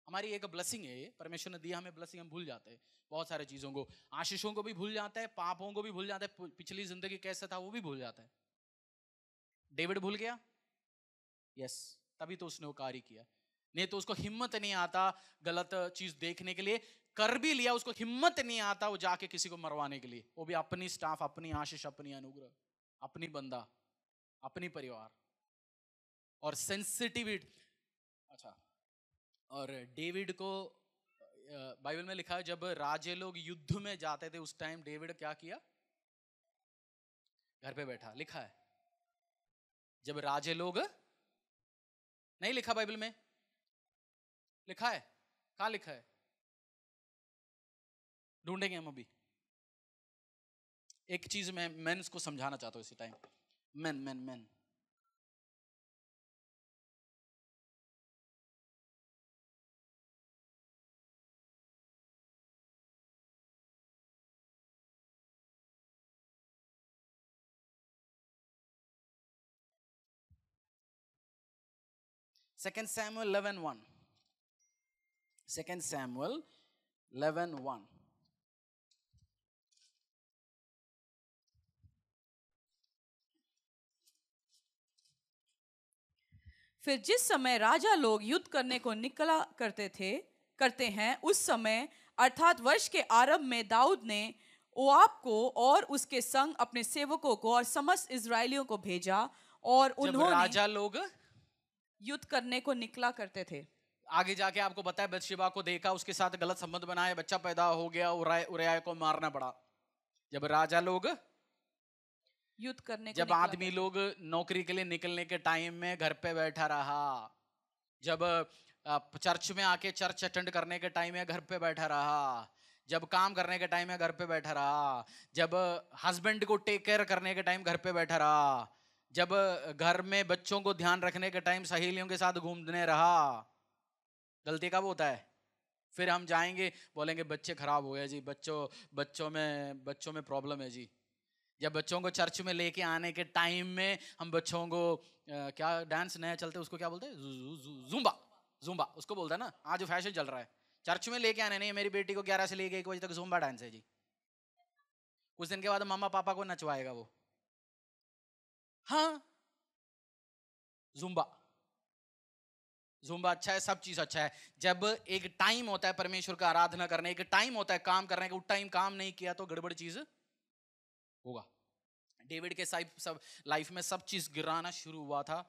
हमारी एक ब्लेसिंग है ये, परमेश्वर ने दिया हमें ब्लेसिंग, हम भूल जाते हैं बहुत सारे चीजों को। आशीषों को भी भूल जाते हैं, पापों को भी भूल जाते हैं, पिछली जिंदगी कैसे था वो भी भूल जाता है। डेविड भूल गया, यस, तभी तो उसने वो कार्य किया। नहीं तो उसको हिम्मत नहीं आता गलत चीज देखने के लिए, कर भी लिया उसको हिम्मत नहीं आता वो जाके किसी को मरवाने के लिए, वो भी अपनी स्टाफ, अपनी आशीष, अपनी अनुग्रह, अपनी बंदा, अपनी परिवार और सेंसिटिविटी। अच्छा, और डेविड को बाइबल में लिखा है जब राजे लोग युद्ध में जाते थे उस टाइम डेविड क्या किया? घर पे बैठा, लिखा है। जब राजे लोग, नहीं लिखा बाइबल में? लिखा है, कहां लिखा है? ढूंढेंगे हम अभी। एक चीज मैं मेंस को समझाना चाहता हूं इसी टाइम। मेन मेन मेन2 Samuel 11:1, 2 Samuel 11:1। फिर जिस समय राजा लोग युद्ध करने को निकला करते हैं, उस समय अर्थात वर्ष के आरंभ में दाऊद ने ओआब को और उसके संग अपने सेवकों को और समस्त इजरायलियों को भेजा, और उन्होंने राजा लोग युद्ध करने को निकला करते थे। आगे जाके आपको बताया बतशेबा को देखा, उसके साथ गलत संबंध बनाया, बच्चा पैदा हो गया, उरिय्याह को मारना पड़ा। जब राजा लोग युद्ध करने को जब आदमी लोग नौकरी के लिए निकलने के टाइम में घर पे बैठा रहा, जब चर्च में आके चर्च अटेंड करने के टाइम में घर पे बैठा रहा, जब काम करने के टाइम में घर पे बैठा रहा, जब हस्बैंड को टेक केयर करने के टाइम घर पे बैठा रहा, जब घर में बच्चों को ध्यान रखने के टाइम सहेलियों के साथ घूमने रहा, गलती कब होता है? फिर हम जाएंगे बोलेंगे बच्चे खराब हो गए जी, बच्चों में प्रॉब्लम है जी। जब बच्चों को चर्च में लेके आने के टाइम में हम बच्चों को क्या डांस नया चलते उसको क्या बोलते हैं? जुम्बा उसको बोलते हैं ना, आज जो फैशन चल रहा है। चर्च में लेके आने नहीं, मेरी बेटी को 11 से लेके 1 बजे तक जुम्बा डांस है जी। कुछ दिन के बाद मम्मा पापा को नचवाएगा वो। हाँ, जुम्बा जुम्बा अच्छा है, सब चीज अच्छा है। जब एक टाइम होता है परमेश्वर का आराधना करने, एक टाइम होता है काम करने का, उस टाइम काम नहीं किया तो गड़बड़ चीज होगा। डेविड के सब लाइफ में सब चीज गिराना शुरू हुआ था।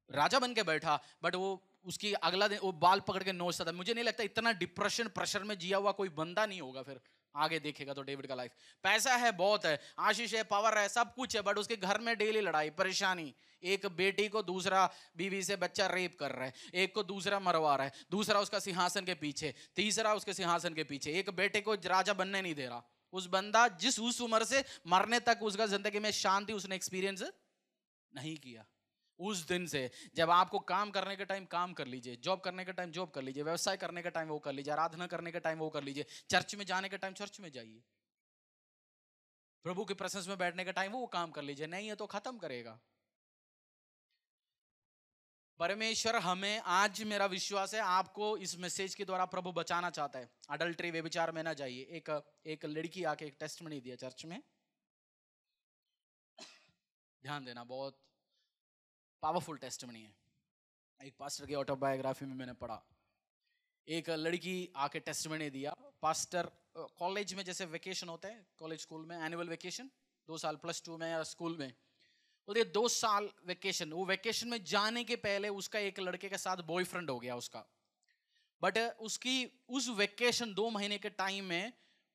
राजा बन के बैठा, बट वो उसकी अगला दिन वो बाल पकड़ के नोचता था। मुझे नहीं लगता इतना डिप्रेशन प्रेशर में जिया हुआ कोई बंदा नहीं होगा फिर आगे देखेगा तो डेविड का लाइफ। पैसा है, बहुत है, आशीष है, पावर है, सब कुछ है, बट उसके घर में डेली लड़ाई परेशानी। एक बेटी को दूसरा बीवी से बच्चा रेप कर रहा है, एक को दूसरा मरवा रहा है, दूसरा उसका सिंहासन के पीछे, तीसरा उसके सिंहासन के पीछे, एक बेटे को राजा बनने नहीं दे रहा। उस बंदा जिस उस उम्र से मरने तक उसका जिंदगी में शांति उसने एक्सपीरियंस नहीं किया। उस दिन से जब आपको काम करने के टाइम काम कर लीजिए, जॉब करने के टाइम जॉब कर लीजिए, व्यवसाय करने के टाइम वो कर लीजिए, आराधना करने के टाइम वो कर लीजिए, चर्च में जाने के टाइम चर्च में जाइए, प्रभु के प्रेजेंस में बैठने के टाइम वो काम कर लीजिए। नहीं है तो खत्म करेगा परमेश्वर हमें। आज मेरा विश्वास है आपको इस मैसेज के द्वारा प्रभु बचाना चाहता है। अडल्ट्री व्यभिचार में ना जाइए। एक लड़की आके एक टेस्टमनी दिया चर्च में, ध्यान देना, बहुत पावरफुल टेस्टमनी है। एक पास्टर की ऑटोबायोग्राफी में मैंने पढ़ा, एक लड़की आके टेस्टमनी दिया। पास्टर कॉलेज में जैसे वेकेशन होता है, कॉलेज स्कूल में एनुअल वेकेशन 2 साल प्लस 2 में या स्कूल में, बोलिए 2 साल वेकेशन, वो वेकेशन में जाने के पहले उसका एक लड़के के साथ बॉयफ्रेंड हो गया उसका। बट उसकी उस वेकेशन 2 महीने के टाइम में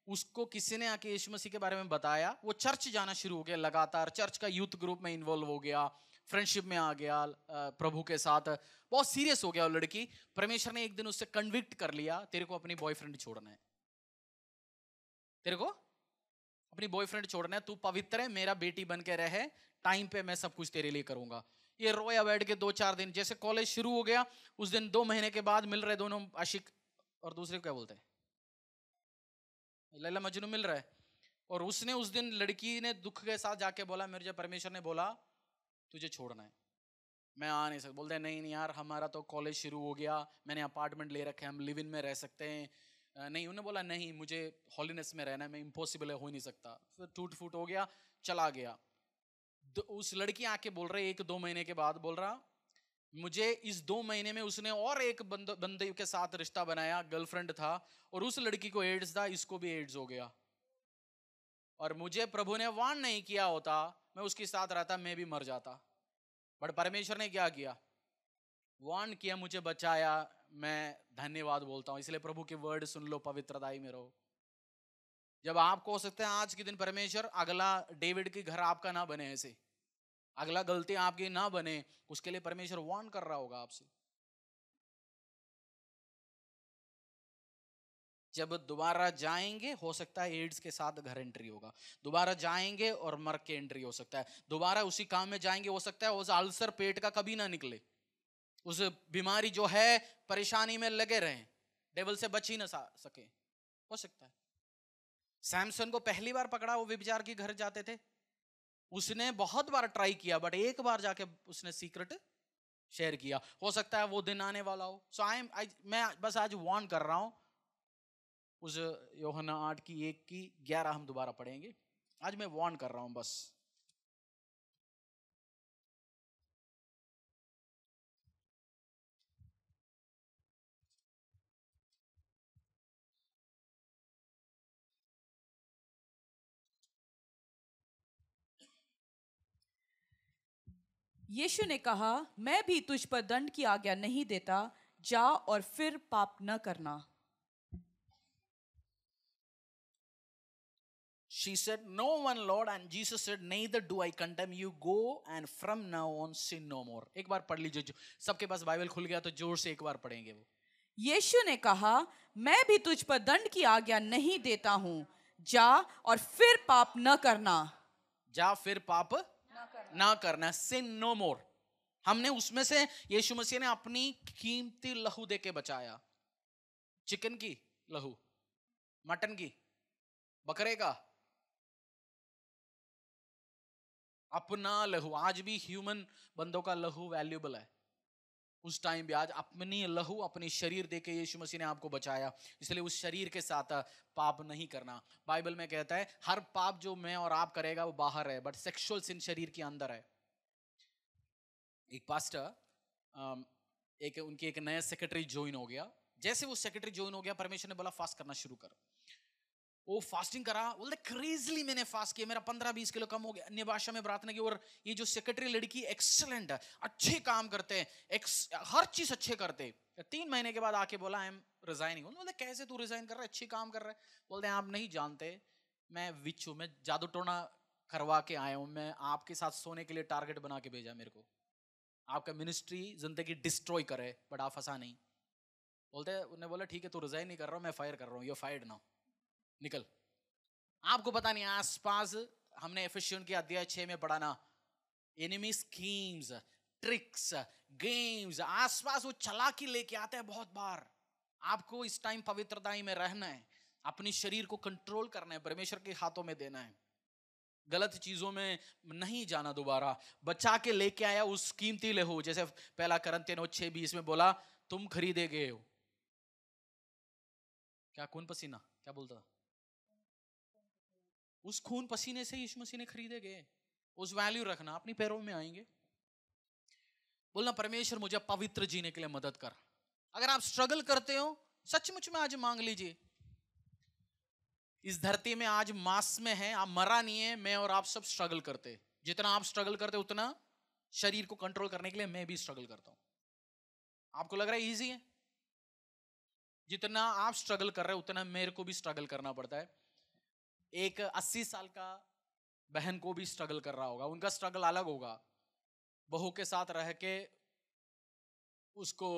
उसको किसी ने आके यीशु मसीह के बारे में बताया। वो चर्च जाना शुरू हो गया, लगातार चर्च का यूथ ग्रुप में इन्वॉल्व हो गया, फ्रेंडशिप में आ गया प्रभु के साथ, बहुत सीरियस हो गया वो लड़की। परमेश्वर ने एक दिन उससे कन्विक्ट कर लिया, तेरे को अपनी बॉयफ्रेंड छोड़ना है, तेरे को अपनी बॉयफ्रेंड छोड़ना है, तू पवित्र है, मेरा बेटी बन के रहे, टाइम पे मैं सब कुछ तेरे लिए करूंगा। ये रोया बैठ के 2-4 दिन, जैसे कॉलेज शुरू हो गया उस दिन 2 महीने के बाद मिल रहे दोनों, आशिक और दूसरे को क्या बोलते हैं, लैला मजनू मिल रहा है। और उसने उस दिन लड़की ने दुख के साथ जाके बोला, मेरे जब परमेश्वर ने बोला तुझे छोड़ना है, मैं आ नहीं सकता। बोलते हैं नहीं नहीं यार, हमारा तो कॉलेज शुरू हो गया, मैंने अपार्टमेंट ले रखे हैं, हम लिव इन में रह सकते हैं। नहीं, उन्होंने बोला नहीं, मुझे हॉलीनेस में रहना है, मैं इम्पॉसिबल है, हो नहीं सकता। फिर टूट फूट हो गया, चला गया। उस लड़की आके बोल रहे 1-2 महीने के बाद बोल रहा, मुझे इस 2 महीने में उसने और एक बंदे के साथ रिश्ता बनाया, गर्लफ्रेंड था, और उस लड़की को एड्स था, इसको भी एड्स हो गया। और मुझे प्रभु ने वार्न नहीं किया होता, मैं उसके साथ रहता, मैं भी मर जाता। बट परमेश्वर ने क्या किया, वार्न किया, मुझे बचाया। मैं धन्यवाद बोलता हूँ। इसलिए प्रभु के वर्ड सुन लो, पवित्रताई में रहो। जब आपको हो सकता है आज के दिन परमेश्वर अगला डेविड के घर आपका ना बने, ऐसे अगला गलती आपकी ना बने, उसके लिए परमेश्वर वार्न कर रहा होगा आपसे। जब दोबारा जाएंगे हो सकता है एड्स के साथ घर एंट्री होगा, दोबारा जाएंगे और मर के एंट्री हो सकता है, दोबारा उसी काम में जाएंगे, हो सकता है उस अल्सर पेट का कभी ना निकले, उस बीमारी जो है परेशानी में लगे रहें, डेविल से बच ही ना सके, हो सकता है। सैमसन को पहली बार पकड़ा, वो व्यभिचार के घर जाते थे, उसने बहुत बार ट्राई किया, बट एक बार जाके उसने सीक्रेट शेयर किया। हो सकता है वो दिन आने वाला हो। सो मैं बस आज वार्न कर रहा हूं। उस यूहन्ना 8:1-11 हम दोबारा पढ़ेंगे। आज मैं वार्न कर रहा हूं बस। यीशु ने कहा, मैं भी तुझ पर दंड की आज्ञा नहीं देता, जा और फिर पाप न करना। She said, no one Lord, and Jesus said, neither do I condemn you, go and from now on sin no more। एक बार पढ़ लीजिए, सबके पास बाइबल खुल गया तो जोर से एक बार पढ़ेंगे वो। यीशु ने कहा, मैं भी तुझ पर दंड की आज्ञा नहीं देता हूं, जा और फिर पाप न करना। जा फिर पाप ना करना, sin no more। हमने उसमें से यीशु मसीह ने अपनी कीमती लहू दे के बचाया। चिकन की लहू, मटन की, बकरे का, अपना लहू। आज भी ह्यूमन बंदों का लहू वैल्यूबल है। उस टाइम भी आज अपनी लहू, अपनी शरीर देके यीशु मसीह ने आपको बचाया, इसलिए उस शरीर के साथ पाप नहीं करना। बाइबल में कहता है हर पाप जो मैं और आप करेगा वो बाहर है, बट सेक्सुअल सिन शरीर के अंदर है। एक पास्टर एक उनके एक नया सेक्रेटरी ज्वाइन हो गया। जैसे वो सेक्रेटरी ज्वाइन हो गया, परमेश्वर ने बोला फास्ट करना शुरू कर। वो फास्टिंग करा, बोलते क्रेजली मैंने फास्ट किया, मेरा 15-20 किलो कम हो गया, अन्य भाषा में प्रार्थना की। और ये जो सेक्रेटरी लड़की एक्सीलेंट है, अच्छे काम करते हैं, हर चीज अच्छे करते। 3 महीने के बाद आके बोला आई एम रिजाइनिंग। बोलते कैसे तू रिजाइन कर रहा है, अच्छी काम कर रहा है। बोलते आप नहीं जानते, मैं विच हूँ, मैं जादू टोना करवा के आया हूँ, मैं आपके साथ सोने के लिए टारगेट बना के भेजा मेरे को, आपका मिनिस्ट्री जिंदगी डिस्ट्रॉय करे, बट आप फंसा नहीं। बोलते उन्हें बोला ठीक है तू रिजाइन नहीं कर रहा हूँ, मैं फायर कर रहा हूँ, यू फायर्ड नाउ, निकल। आपको पता नहीं आसपास, हमने एफिशिएंट के अध्याय 6 में पढ़ा ना, एनिमी स्कीम्स, ट्रिक्स, गेम्स, आसपास वो चालाकी लेके आते हैं बहुत बार। आपको इस टाइम पवित्रता में रहना है, अपने शरीर को कंट्रोल करना है, परमेश्वर के हाथों में देना है, गलत चीजों में नहीं जाना दोबारा, बचा के लेके आया उस कीमती लहू। जैसे पहला करंथियों 9:6-20 में बोला तुम खरीदे गए हो, क्या खून पसीना, क्या बोलता था, उस खून पसीने से यीशु मसीह ने खरीदे गए। उस वैल्यू रखना, अपनी पैरों में आएंगे। बोलना परमेश्वर मुझे पवित्र जीने के लिए मदद कर। अगर आप स्ट्रगल करते हो, सचमुच में आज मांग लीजिए। इस धरती में आज मास में है, आप मरा नहीं है, मैं और आप सब स्ट्रगल करते। जितना आप स्ट्रगल करते उतना शरीर को कंट्रोल करने के लिए मैं भी स्ट्रगल करता हूं। आपको लग रहा है इजी है? जितना आप स्ट्रगल कर रहे हो उतना मेरे को भी स्ट्रगल करना पड़ता है। एक 80 साल का बहन को भी स्ट्रगल कर रहा होगा, उनका स्ट्रगल अलग होगा। बहू के साथ रह के उसको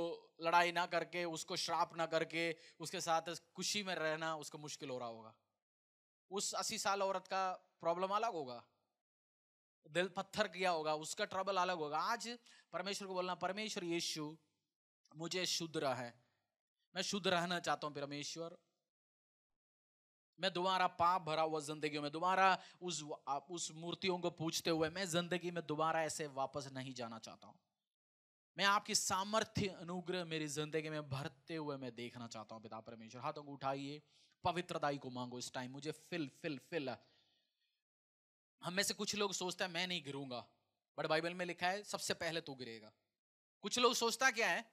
लड़ाई ना करके, उसको श्राप ना करके, उसके साथ खुशी में रहना उसको मुश्किल हो रहा होगा। उस 80 साल औरत का प्रॉब्लम अलग होगा, दिल पत्थर किया होगा, उसका ट्रबल अलग होगा। आज परमेश्वर को बोलना परमेश्वर यीशु मुझे शुद्ध रहा है, मैं शुद्ध रहना चाहता हूं परमेश्वर। मैं दोबारा पाप भरा हुआ जिंदगी में दोबारा उस मूर्तियों को पूजते हुए मैं जिंदगी में दोबारा ऐसे वापस नहीं जाना चाहता हूं। मैं आपकी सामर्थ्य अनुग्रह मेरी जिंदगी में भरते हुए मैं देखना चाहता हूं पिता परमेश्वर। हाथों को उठाइए, पवित्रताई को मांगो इस टाइम, मुझे फिल। हम में से कुछ लोग सोचते हैं मैं नहीं गिरूंगा, बट बाइबल में लिखा है सबसे पहले तू गिरेगा। कुछ लोग सोचता क्या है,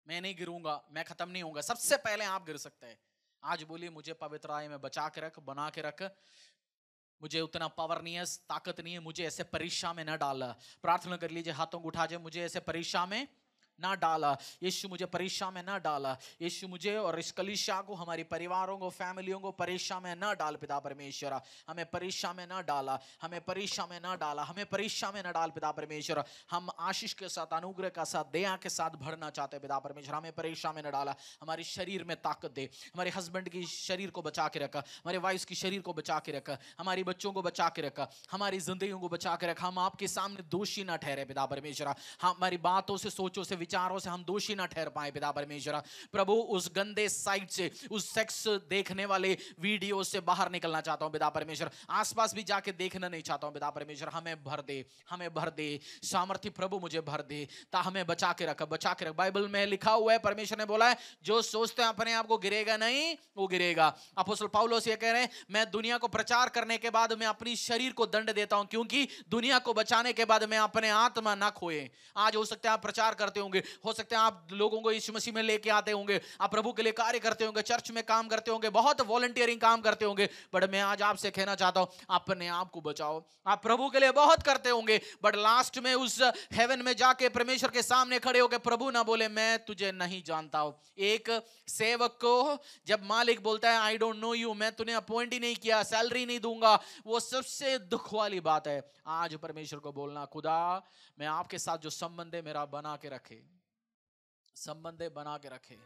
मैं नहीं गिरूंगा, मैं खत्म नहीं होऊंगा, सबसे पहले आप गिर सकते हैं। आज बोलिए मुझे पवित्रताई में बचा के रख, बना के रख। मुझे उतना पावर नहीं है, ताकत नहीं है, मुझे ऐसे परीक्षा में न डाला। प्रार्थना कर लीजिए, हाथों को उठा जाए, मुझे ऐसे परीक्षा में ना डाला यीशु, मुझे परीक्षा में ना डाला यीशु, मुझे और इस कलीसिया को, हमारी परिवारों को, फैमिलियों को परीक्षा में ना डाल पिता परमेश्वर। हमें परीक्षा में ना डाला, हमें परीक्षा में ना डाला, हमें परीक्षा में ना डाल पिता परमेश्वर। हम आशीष के साथ, अनुग्रह के साथ, दया के साथ भरना चाहते पिता परमेश्वर। हमें परीक्षा में ना डाला, हमारे शरीर में ताकत दे, हमारे हस्बैंड की शरीर को बचा के रखा, हमारे वाइफ की शरीर को बचा के रखा, हमारी बच्चों को बचा के रखा, हमारी जिंदगियों को बचा के रखा। हम आपके सामने दोषी ना ठहरे पिता परमेश्वर। हमारी बातों से, सोचों से, विचारों से हम दोषी ना ठहर पाए पिता परमेश्वर। प्रभु उस गंदे साइट से, उस सेक्स देखने वाले वीडियो से बाहर निकलना चाहता हूं पिता परमेश्वर। आसपास भी जाके देखना नहीं चाहता हूं पिता परमेश्वर। हमें भर दे, हमें भर दे सामर्थ्य प्रभु, मुझे भर दे, ता हमें बचा के रख, बचा के रख। बाइबल में लिखा हुआ है, परमेश्वर ने बोला है जो सोचते हैं अपने आप को गिरेगा नहीं, वो गिरेगा। अपोस्तल पौलुस ये कह रहे हैं, मैं दुनिया को प्रचार करने के बाद मैं अपनी शरीर को दंड देता हूं, क्योंकि दुनिया को बचाने के बाद मैं अपने आत्मा ना खोए। आज हो सकता है आप प्रचार करते होंगे, हो सकते हैं आप लोगों को यीशु मसीह में लेके आते होंगे, आप प्रभु के लिए कार्य करते होंगे, चर्च में काम करते होंगे, बहुत वॉलंटियरिंग काम करते होंगे, बट मैं आज आपसे कहना चाहता हूं अपने आप को बचाओ। आप प्रभु के लिए बहुत करते होंगे, बट लास्ट में उस हेवन में जाके परमेश्वर के सामने खड़े होकर प्रभु ना बोले मैं तुझे नहीं जानता हूं। एक सेवक को जब मालिक बोलता है आई डोंट नो यू, मैं तुम्हें अपॉइंट ही नहीं किया, सैलरी नहीं दूंगा, वो सबसे दुख वाली बात है। आज परमेश्वर को बोलना खुदा मैं आपके साथ जो संबंध है मेरा बना के रखे, संबंध बना के रखे।